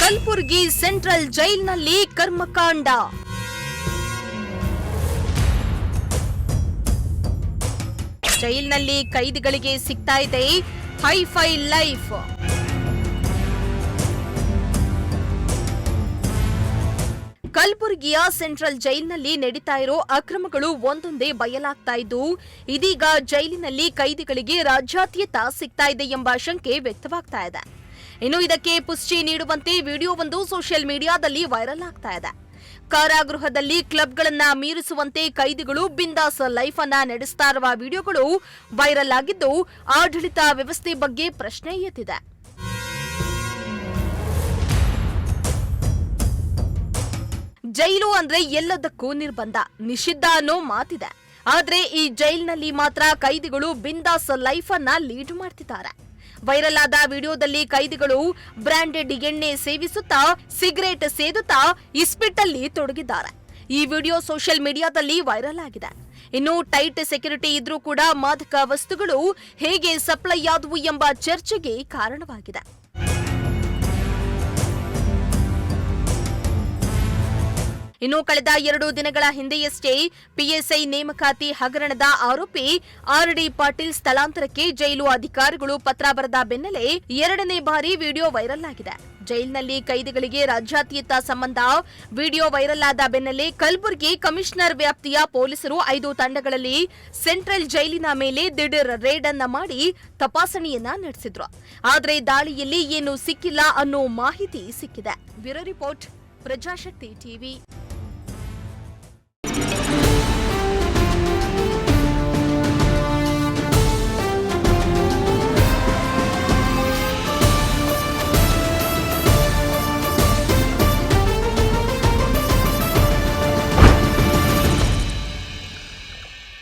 Kalaburagi central ಜೈಲಿನಲ್ಲಿ ಕರ್ಮಕಾಂಡ. ಜೈಲಿನಲ್ಲಿ ಕೈದಿಗಳಿಗೆ ಸಿಗ್ತಾ ಇದೆ ಹೈಫೈ ಲೈಫ್. ಕಲಬುರಗಿಯ ಸೆಂಟ್ರಲ್ ಜೈಲಿನಲ್ಲಿ ನಡೀತಾ ಇರೋ ಅಕ್ರಮಗಳು ಒಂದೊಂದೇ ಬಯಲಾಗ್ತಾ ಇದ್ದು, ಇದೀಗ ಜೈಲಿನಲ್ಲಿ ಕೈದಿಗಳಿಗೆ ರಾಜ್ಯಾದ್ಯಂತ ಸಿಗ್ತಾ ಇದೆ ಎಂಬ ಶಂಕೆ ವ್ಯಕ್ತವಾಗ್ತಾ ಇದೆ. ಇನ್ನು ಇದಕ್ಕೆ ಪುಷ್ಟಿ ನೀಡುವಂತೆ ವಿಡಿಯೋವೊಂದು ಸೋಷಿಯಲ್ ಮೀಡಿಯಾದಲ್ಲಿ ವೈರಲ್ ಆಗ್ತಾ ಇದೆ. ಕಾರಾಗೃಹದಲ್ಲಿ ಕ್ಲಬ್ಗಳನ್ನ ಮೀರಿಸುವಂತೆ ಕೈದಿಗಳು ಬಿಂದಾಸ್ ಲೈಫ್ ಅನ್ನ ನಡೆಸ್ತಾ ಇರುವ ವಿಡಿಯೋಗಳು ವೈರಲ್ ಆಗಿದ್ದು, ಆಡಳಿತ ವ್ಯವಸ್ಥೆ ಬಗ್ಗೆ ಪ್ರಶ್ನೆ ಎತ್ತಿದೆ. ಜೈಲು ಅಂದ್ರೆ ಎಲ್ಲದಕ್ಕೂ ನಿರ್ಬಂಧ, ನಿಷಿದ್ಧ ಅನ್ನೋ ಮಾತಿದೆ. ಆದ್ರೆ ಈ ಜೈಲಿನಲ್ಲಿ ಮಾತ್ರ ಕೈದಿಗಳು ಬಿಂದಾಸ್ ಲೈಫ್ ಅನ್ನ ಲೀಡ್ ಮಾಡ್ತಿದ್ದಾರೆ. ವೈರಲ್ ಆದ ವಿಡಿಯೋದಲ್ಲಿ ಕೈದಿಗಳು ಬ್ರಾಂಡೆಡ್ ಎಣ್ಣೆ ಸೇವಿಸುತ್ತಾ ಸಿಗರೇಟ್ ಸೇದುತ್ತಾ ಇಸ್ಪಿಟ್ಟಲ್ಲಿ ತೊಡಗಿದ್ದಾರೆ. ಈ ವಿಡಿಯೋ ಸೋಷಿಯಲ್ ಮೀಡಿಯಾದಲ್ಲಿ ವೈರಲ್ ಆಗಿದೆ. ಇನ್ನು ಟೈಟ್ ಸೆಕ್ಯೂರಿಟಿ ಇದ್ರೂ ಕೂಡ ಮಾದಕ ವಸ್ತುಗಳು ಹೇಗೆ ಸಪ್ಲೈ ಆದವು ಎಂಬ ಚರ್ಚೆಗೆ ಕಾರಣವಾಗಿದೆ. ಇನ್ನು ಕಳೆದ 2 ದಿನಗಳ ಹಿಂದೆಯಷ್ಟೇ ಪಿಎಸ್ಐ ನೇಮಕಾತಿ ಹಗರಣದ ಆರೋಪಿ ಆರ್.ಡಿ. ಪಾಟೀಲ್ ಸ್ಥಳಾಂತರಕ್ಕೆ ಜೈಲು ಅಧಿಕಾರಿಗಳು ಪತ್ರ ಬರೆದ ಬೆನ್ನಲ್ಲೇ 2ನೇ ಬಾರಿ ವಿಡಿಯೋ ವೈರಲ್ ಆಗಿದೆ. ಜೈಲಿನಲ್ಲಿ ಕೈದಿಗಳಿಗೆ ರಾಜ್ಯಾದ್ಯಂತ ಸಂಬಂಧ ವಿಡಿಯೋ ವೈರಲ್ ಆದ ಬೆನ್ನಲ್ಲೇ ಕಲಬುರಗಿ ಕಮಿಷನರ್ ವ್ಯಾಪ್ತಿಯ ಪೊಲೀಸರು 5 ತಂಡಗಳಲ್ಲಿ ಸೆಂಟ್ರಲ್ ಜೈಲಿನ ಮೇಲೆ ದಿಢೀರ್ ರೇಡ್ ಅನ್ನ ಮಾಡಿ ತಪಾಸಣೆಯನ್ನ ನಡೆಸಿದ್ರು. ಆದ್ರೆ ದಾಳಿಯಲ್ಲಿ ಏನು ಸಿಕ್ಕಿಲ್ಲ ಅನ್ನೋ ಮಾಹಿತಿ ಸಿಕ್ಕಿದೆ. Bureau report, Prajashakti TV.